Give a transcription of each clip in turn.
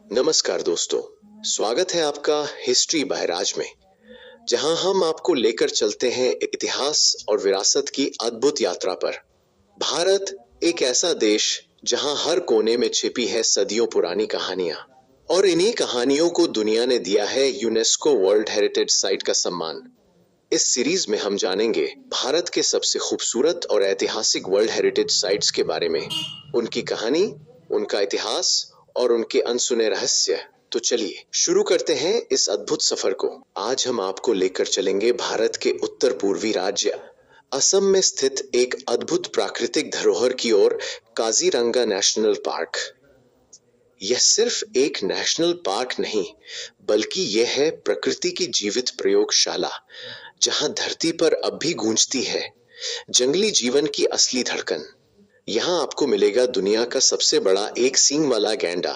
नमस्कार दोस्तों, स्वागत है आपका हिस्ट्री बाय राज में, जहां हम आपको लेकर चलते हैं इतिहास और विरासत की अद्भुत यात्रा पर। भारत एक ऐसा देश जहां हर कोने में छिपी है सदियों पुरानी कहानियां, और इन्हीं कहानियों को दुनिया ने दिया है यूनेस्को वर्ल्ड हेरिटेज साइट का सम्मान। इस सीरीज में हम जानेंगे भारत के सबसे खूबसूरत और ऐतिहासिक वर्ल्ड हेरिटेज साइट्स के बारे में, उनकी कहानी, उनका इतिहास और उनके अनसुने रहस्य। तो चलिए शुरू करते हैं इस अद्भुत सफर को। आज हम आपको लेकर चलेंगे भारत के उत्तर पूर्वी राज्य असम में स्थित एक अद्भुत प्राकृतिक धरोहर की ओर, काजीरंगा नेशनल पार्क। यह सिर्फ एक नेशनल पार्क नहीं, बल्कि यह है प्रकृति की जीवित प्रयोगशाला, जहां धरती पर अब भी गूंजती है जंगली जीवन की असली धड़कन। यहाँ आपको मिलेगा दुनिया का सबसे बड़ा एक सींग वाला गैंडा,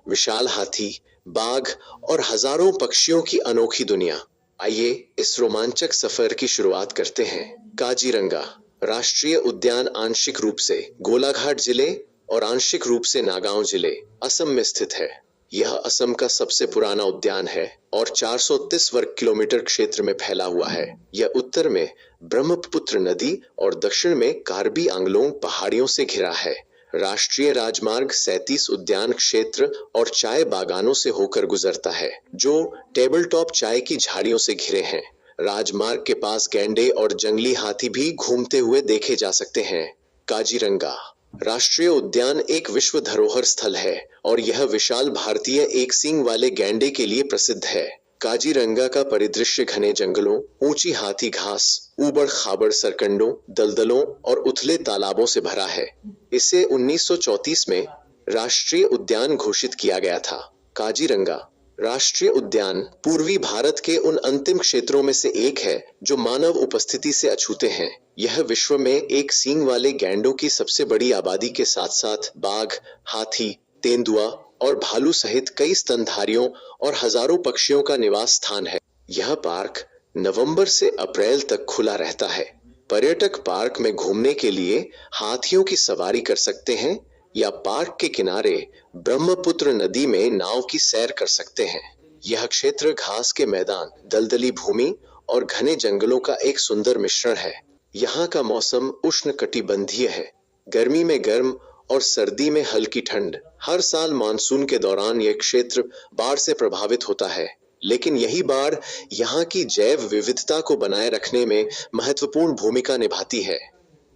विशाल हाथी, बाघ और हजारों पक्षियों की अनोखी दुनिया। आइए इस रोमांचक सफर की शुरुआत करते हैं। काजीरंगा राष्ट्रीय उद्यान आंशिक रूप से गोलाघाट जिले और आंशिक रूप से नागांव जिले, असम में स्थित है। यह असम का सबसे पुराना उद्यान है और 430 वर्ग किलोमीटर क्षेत्र में फैला हुआ है। यह उत्तर में ब्रह्मपुत्र नदी और दक्षिण में कार्बी आंगलोंग पहाड़ियों से घिरा है। राष्ट्रीय राजमार्ग 37 उद्यान क्षेत्र और चाय बागानों से होकर गुजरता है, जो टेबल टॉप चाय की झाड़ियों से घिरे हैं। राजमार्ग के पास गैंडे और जंगली हाथी भी घूमते हुए देखे जा सकते हैं। काजीरंगा राष्ट्रीय उद्यान एक विश्व धरोहर स्थल है और यह विशाल भारतीय एक सींग वाले गैंडे के लिए प्रसिद्ध है। काजीरंगा का परिदृश्य घने जंगलों, ऊंची हाथी घास, ऊबड़ खाबड़ सरकंडों, दलदलों और उथले तालाबों से भरा है। इसे 1934 में राष्ट्रीय उद्यान घोषित किया गया था। काजीरंगा राष्ट्रीय उद्यान पूर्वी भारत के उन अंतिम क्षेत्रों में से एक है जो मानव उपस्थिति से अछूते हैं। यह विश्व में एक सींग वाले गैंडों की सबसे बड़ी आबादी के साथ साथ बाघ, हाथी, तेंदुआ और भालू सहित कई स्तनधारियों और हजारों पक्षियों का निवास स्थान है। यह पार्क नवंबर से अप्रैल तक खुला रहता है। पर्यटक पार्क में घूमने के लिए हाथियों की सवारी कर सकते हैं या पार्क के किनारे ब्रह्मपुत्र नदी में नाव की सैर कर सकते हैं। यह क्षेत्र घास के मैदान, दलदली भूमि और घने जंगलों का एक सुंदर मिश्रण है। यहाँ का मौसम उष्णकटिबंधीय है, गर्मी में गर्म और सर्दी में हल्की ठंड। हर साल मानसून के दौरान यह क्षेत्र बाढ़ से प्रभावित होता है, लेकिन यही बाढ़ यहाँ की जैव विविधता को बनाए रखने में महत्वपूर्ण भूमिका निभाती है।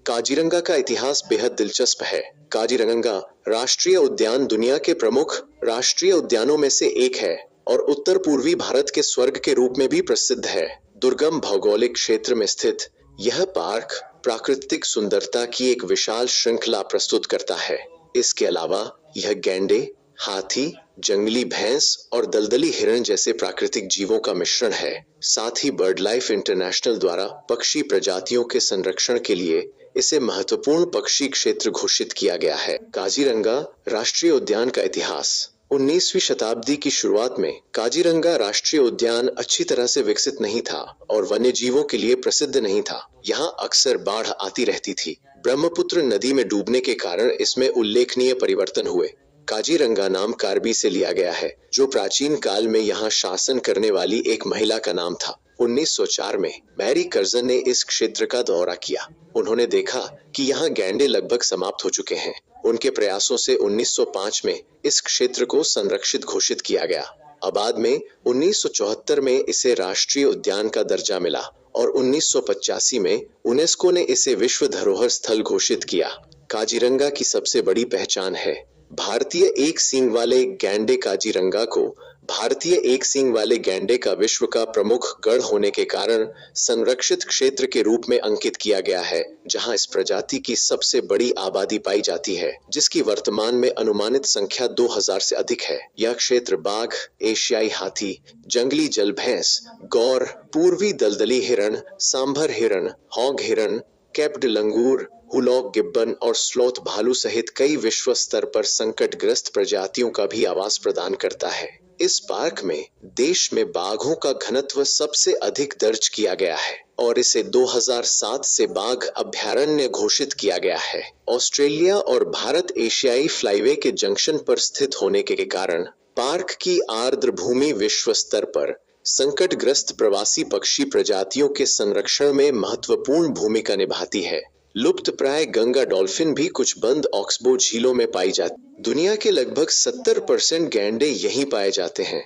काजीरंगा का इतिहास बेहद दिलचस्प है। काजीरंगा राष्ट्रीय उद्यान दुनिया के प्रमुख राष्ट्रीय उद्यानों में से एक है और उत्तर पूर्वी भारत के स्वर्ग के रूप में भी प्रसिद्ध है। दुर्गम भौगोलिक क्षेत्र में स्थित यह पार्क प्राकृतिक सुंदरता की एक विशाल श्रृंखला प्रस्तुत करता है। इसके अलावा यह गैंडे, हाथी, जंगली भैंस और दलदली हिरण जैसे प्राकृतिक जीवों का मिश्रण है। साथ ही बर्ड लाइफ इंटरनेशनल द्वारा पक्षी प्रजातियों के संरक्षण के लिए इसे महत्वपूर्ण पक्षी क्षेत्र घोषित किया गया है। काजीरंगा राष्ट्रीय उद्यान का इतिहास 19वीं शताब्दी की शुरुआत में काजीरंगा राष्ट्रीय उद्यान अच्छी तरह से विकसित नहीं था और वन्य जीवों के लिए प्रसिद्ध नहीं था। यहाँ अक्सर बाढ़ आती रहती थी। ब्रह्मपुत्र नदी में डूबने के कारण इसमें उल्लेखनीय परिवर्तन हुए। काजीरंगा नाम कार्बी से लिया गया है, जो प्राचीन काल में यहाँ शासन करने वाली एक महिला का नाम था। 1904 में मैरी कर्जन ने इस क्षेत्र का दौरा किया। उन्होंने देखा कि यहाँ गैंडे लगभग समाप्त हो चुके हैं। उनके प्रयासों से 1905 में इस क्षेत्र को संरक्षित घोषित किया गया। अब बाद में 1974 में इसे राष्ट्रीय उद्यान का दर्जा मिला और 1985 में यूनेस्को ने इसे विश्व धरोहर स्थल घोषित किया। काजीरंगा की सबसे बड़ी पहचान है भारतीय एक सींग वाले गैंडे। काजीरंगा को भारतीय एक सींग वाले गैंडे का विश्व का प्रमुख गढ़ होने के कारण संरक्षित क्षेत्र के रूप में अंकित किया गया है, जहां इस प्रजाति की सबसे बड़ी आबादी पाई जाती है, जिसकी वर्तमान में अनुमानित संख्या 2000 से अधिक है। यह क्षेत्र बाघ, एशियाई हाथी, जंगली जल भैंस, गौर, पूर्वी दलदली हिरण, सांभर हिरण, हॉग हिरण, कैप्ड लंगूर, हुलॉक गिब्बन और स्लॉथ भालू सहित कई विश्व स्तर पर संकटग्रस्त प्रजातियों का भी आवास प्रदान करता है। इस पार्क में देश में बाघों का घनत्व सबसे अधिक दर्ज किया गया है और इसे 2007 से बाघ अभयारण्य घोषित किया गया है। ऑस्ट्रेलिया और भारत एशियाई फ्लाईवे के जंक्शन पर स्थित होने के कारण पार्क की आर्द्र भूमि विश्व स्तर पर संकटग्रस्त प्रवासी पक्षी प्रजातियों के संरक्षण में महत्वपूर्ण भूमिका निभाती है। लुप्तप्राय गंगा डॉल्फिन भी कुछ बंद ऑक्सबो झीलों में पाई जाती। दुनिया के लगभग 70% गैंडे यहीं पाए जाते हैं।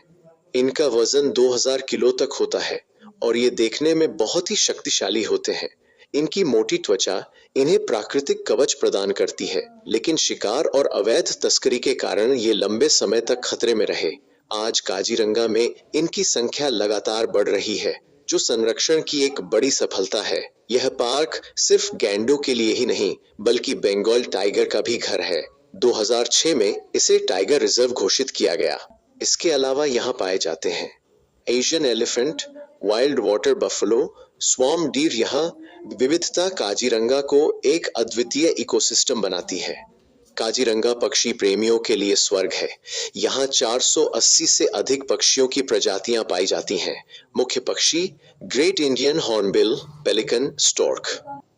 इनका वजन 2000 किलो तक होता है और ये देखने में बहुत ही शक्तिशाली होते हैं। इनकी मोटी त्वचा इन्हें प्राकृतिक कवच प्रदान करती है, लेकिन शिकार और अवैध तस्करी के कारण ये लंबे समय तक खतरे में रहे। आज काजीरंगा में इनकी संख्या लगातार बढ़ रही है, जो संरक्षण की एक बड़ी सफलता है। यह पार्क सिर्फ गैंडों के लिए ही नहीं, बल्कि बंगाल टाइगर का भी घर है। 2006 में इसे टाइगर रिजर्व घोषित किया गया। इसके अलावा यहाँ पाए जाते हैं Asian elephant, wild water buffalo, swarm deer. यहाँ विविधता काजीरंगा को एक अद्वितीय इकोसिस्टम बनाती है। काजीरंगा पक्षी प्रेमियों के लिए स्वर्ग है। यहाँ 480 से अधिक पक्षियों की प्रजातियां पाई जाती हैं। मुख्य पक्षी great Indian hornbill, pelican, stork.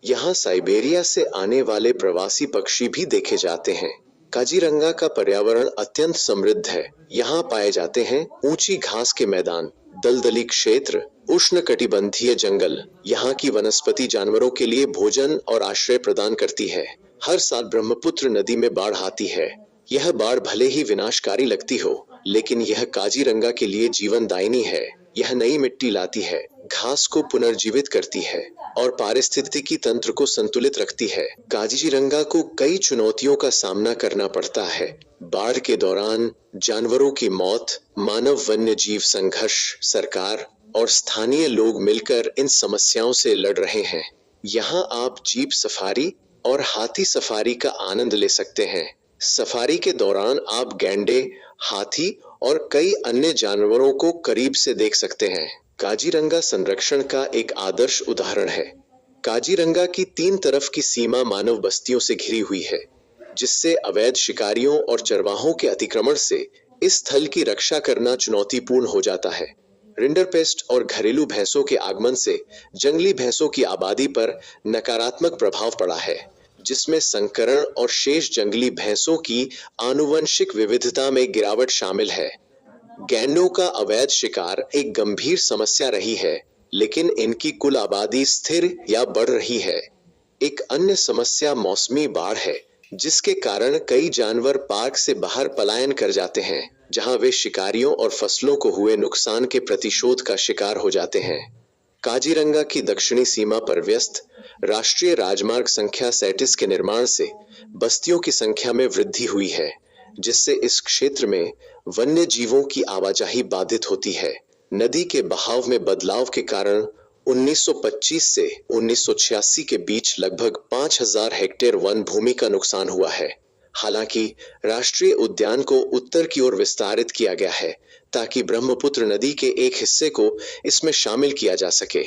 यहाँ साइबेरिया से आने वाले प्रवासी पक्षी भी देखे जाते हैं। काजीरंगा का पर्यावरण अत्यंत समृद्ध है। यहाँ पाए जाते हैं ऊंची घास के मैदान, दलदली क्षेत्र, उष्णकटिबंधीय जंगल। यहाँ की वनस्पति जानवरों के लिए भोजन और आश्रय प्रदान करती है। हर साल ब्रह्मपुत्र नदी में बाढ़ आती है। यह बाढ़ भले ही विनाशकारी लगती हो, लेकिन यह काजीरंगा के लिए जीवनदायिनी है। यह नई मिट्टी लाती है, घास को पुनर्जीवित करती है और पारिस्थितिकी तंत्र को संतुलित रखती है। काजीरंगा को कई चुनौतियों का सामना करना पड़ता है। बाढ़ के दौरान जानवरों की मौत, मानव वन्य जीव संघर्ष, सरकार और स्थानीय लोग मिलकर इन समस्याओं से लड़ रहे हैं। यहाँ आप जीप सफारी और हाथी सफारी का आनंद ले सकते हैं। सफारी के दौरान आप गैंडे, हाथी और कई अन्य जानवरों को करीब से देख सकते हैं। काजीरंगा संरक्षण का एक आदर्श उदाहरण है। काजीरंगा की 3 तरफ की सीमा मानव बस्तियों से घिरी हुई है, जिससे अवैध शिकारियों और चरवाहों के अतिक्रमण से इस स्थल की रक्षा करना चुनौतीपूर्ण हो जाता है। रिंडरपेस्ट और घरेलू भैंसों के आगमन से जंगली भैंसों की आबादी पर नकारात्मक प्रभाव पड़ा है, जिसमें संकरण और शेष जंगली भैंसों की आनुवंशिक विविधता में गिरावट शामिल है। गैंडों का अवैध शिकार एक गंभीर समस्या रही है, लेकिन इनकी कुल आबादी स्थिर या बढ़ रही है। एक अन्य समस्या मौसमी बाढ़ है, जिसके कारण कई जानवर पार्क से बाहर पलायन कर जाते हैं, जहां वे शिकारियों और फसलों को हुए नुकसान के प्रतिशोध का शिकार हो जाते हैं। काजीरंगा की दक्षिणी सीमा पर व्यस्त राष्ट्रीय राजमार्ग संख्या 37 के निर्माण से बस्तियों की संख्या में वृद्धि हुई है, जिससे इस क्षेत्र में वन्य जीवों की आवाजाही बाधित होती है। नदी के बहाव में बदलाव के कारण 1925 से 1986 के बीच लगभग 5000 हेक्टेयर वन भूमि का नुकसान हुआ है। हालांकि राष्ट्रीय उद्यान को उत्तर की ओर विस्तारित किया गया है, ताकि ब्रह्मपुत्र नदी के एक हिस्से को इसमें शामिल किया जा सके,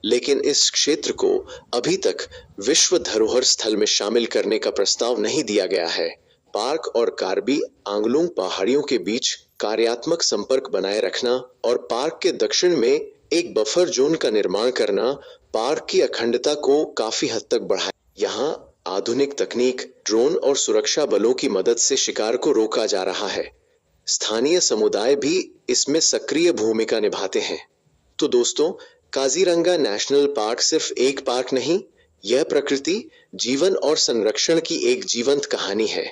लेकिन इस क्षेत्र को अभी तक विश्व धरोहर स्थल में शामिल करने का प्रस्ताव नहीं दिया गया है। पार्क और कार्बी आंगलुंग पहाड़ियों के बीच कार्यात्मक संपर्क बनाए रखना और पार्क के दक्षिण में एक बफर जोन का निर्माण करना पार्क की अखंडता को काफी हद तक बढ़ाए। यहाँ आधुनिक तकनीक, ड्रोन और सुरक्षा बलों की मदद से शिकार को रोका जा रहा है। स्थानीय समुदाय भी इसमें सक्रिय भूमिका निभाते हैं। तो दोस्तों, काजीरंगा नेशनल पार्क सिर्फ एक पार्क नहीं, यह प्रकृति, जीवन और संरक्षण की एक जीवंत कहानी है।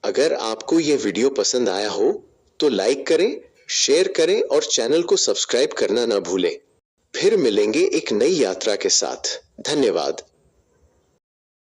अगर आपको यह वीडियो पसंद आया हो तो लाइक करें, शेयर करें और चैनल को सब्सक्राइब करना ना भूलें। फिर मिलेंगे एक नई यात्रा के साथ। धन्यवाद।